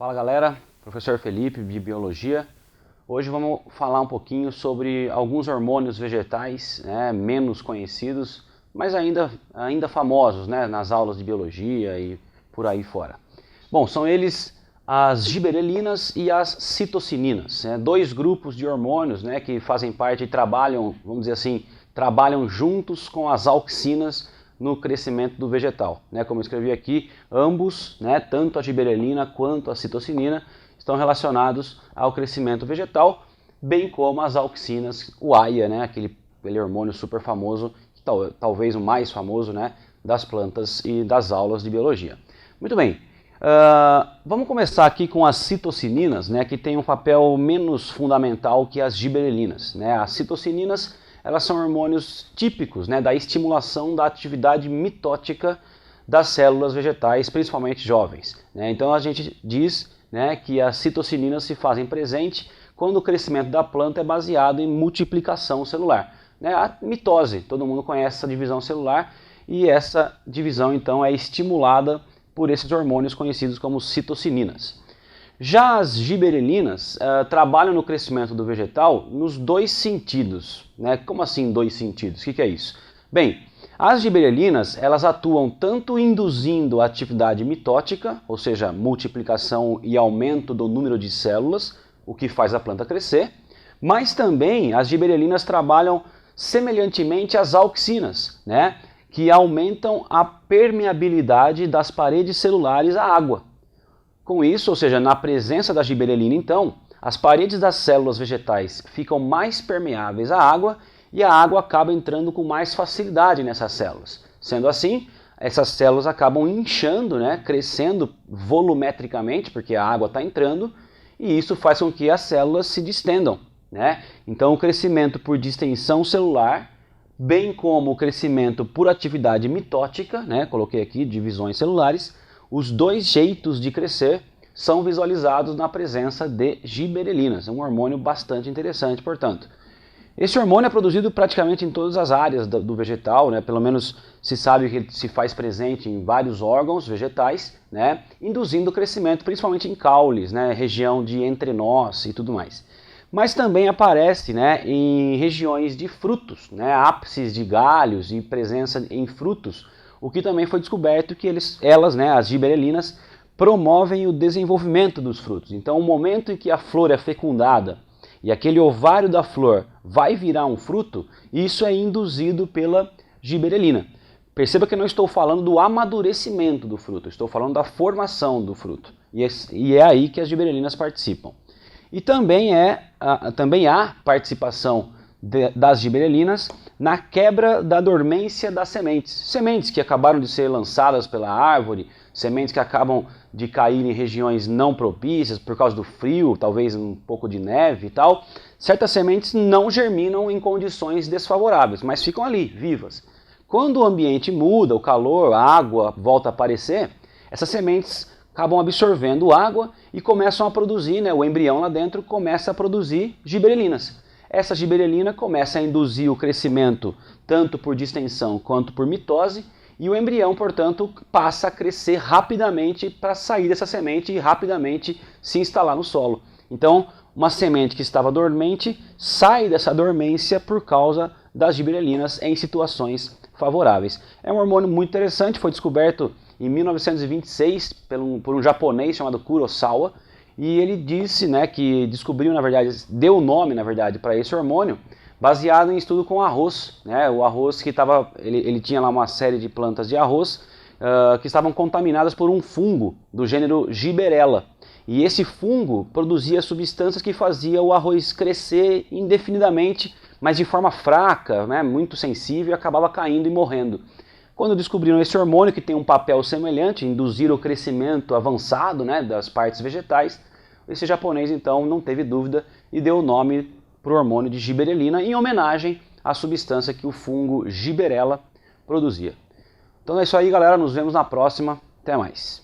Fala galera, professor Felipe de Biologia. Hoje vamos falar um pouquinho sobre alguns hormônios vegetais, menos conhecidos, mas ainda famosos, nas aulas de Biologia e por aí fora. Bom, são eles as giberelinas e as citocininas, dois grupos de hormônios que fazem parte e trabalham, vamos dizer assim, trabalham juntos com as auxinas no crescimento do vegetal. Como eu escrevi aqui, ambos, tanto a giberelina quanto a citocinina, estão relacionados ao crescimento vegetal, bem como as auxinas, o AIA, aquele hormônio super famoso, talvez o mais famoso das plantas e das aulas de biologia. Muito bem, vamos começar aqui com as citocininas, que tem um papel menos fundamental que as giberelinas. As citocininas, elas são hormônios típicos da estimulação da atividade mitótica das células vegetais, principalmente jovens. Então a gente diz que as citocininas se fazem presente quando o crescimento da planta é baseado em multiplicação celular. A mitose, todo mundo conhece essa divisão celular, e essa divisão então é estimulada por esses hormônios conhecidos como citocininas. Já as giberelinas trabalham no crescimento do vegetal nos dois sentidos. Como assim dois sentidos? O que é isso? Bem, as giberelinas elas atuam tanto induzindo a atividade mitótica, ou seja, multiplicação e aumento do número de células, o que faz a planta crescer, mas também as giberelinas trabalham semelhantemente às auxinas, que aumentam a permeabilidade das paredes celulares à água. Com isso, ou seja, na presença da giberelina, então, as paredes das células vegetais ficam mais permeáveis à água e a água acaba entrando com mais facilidade nessas células. Sendo assim, essas células acabam inchando, crescendo volumetricamente, porque a água está entrando, e isso faz com que as células se distendam. Então, o crescimento por distensão celular, bem como o crescimento por atividade mitótica, coloquei aqui divisões celulares, os dois jeitos de crescer são visualizados na presença de giberelinas, um hormônio bastante interessante, portanto. Esse hormônio é produzido praticamente em todas as áreas do vegetal, pelo menos se sabe que ele se faz presente em vários órgãos vegetais, induzindo o crescimento principalmente em caules, região de entrenós e tudo mais. Mas também aparece em regiões de frutos, ápices de galhos e presença em frutos, o que também foi descoberto que elas, as giberelinas, promovem o desenvolvimento dos frutos. Então, o momento em que a flor é fecundada e aquele ovário da flor vai virar um fruto, isso é induzido pela giberelina. Perceba que eu não estou falando do amadurecimento do fruto, estou falando da formação do fruto. E é aí que as giberelinas participam. E também há participação das giberelinas na quebra da dormência das sementes. Sementes que acabaram de ser lançadas pela árvore, sementes que acabam de cair em regiões não propícias por causa do frio, talvez um pouco de neve e tal. Certas sementes não germinam em condições desfavoráveis, mas ficam ali, vivas. Quando o ambiente muda, o calor, a água volta a aparecer, essas sementes acabam absorvendo água e começam a produzir, o embrião lá dentro começa a produzir giberelinas. Essa giberelina começa a induzir o crescimento tanto por distensão quanto por mitose, e o embrião, portanto, passa a crescer rapidamente para sair dessa semente e rapidamente se instalar no solo. Então, uma semente que estava dormente sai dessa dormência por causa das giberelinas em situações favoráveis. É um hormônio muito interessante, foi descoberto em 1926 por um japonês chamado Kurosawa, e ele disse que descobriu, deu nome, para esse hormônio, baseado em estudo com arroz. O arroz que ele tinha lá uma série de plantas de arroz que estavam contaminadas por um fungo do gênero Gibberella. E esse fungo produzia substâncias que faziam o arroz crescer indefinidamente, mas de forma fraca, muito sensível, e acabava caindo e morrendo. Quando descobriram esse hormônio, que tem um papel semelhante, induzir o crescimento avançado das partes vegetais, esse japonês então não teve dúvida e deu o nome para o hormônio de giberelina em homenagem à substância que o fungo Gibberella produzia. Então é isso aí, galera, nos vemos na próxima, até mais.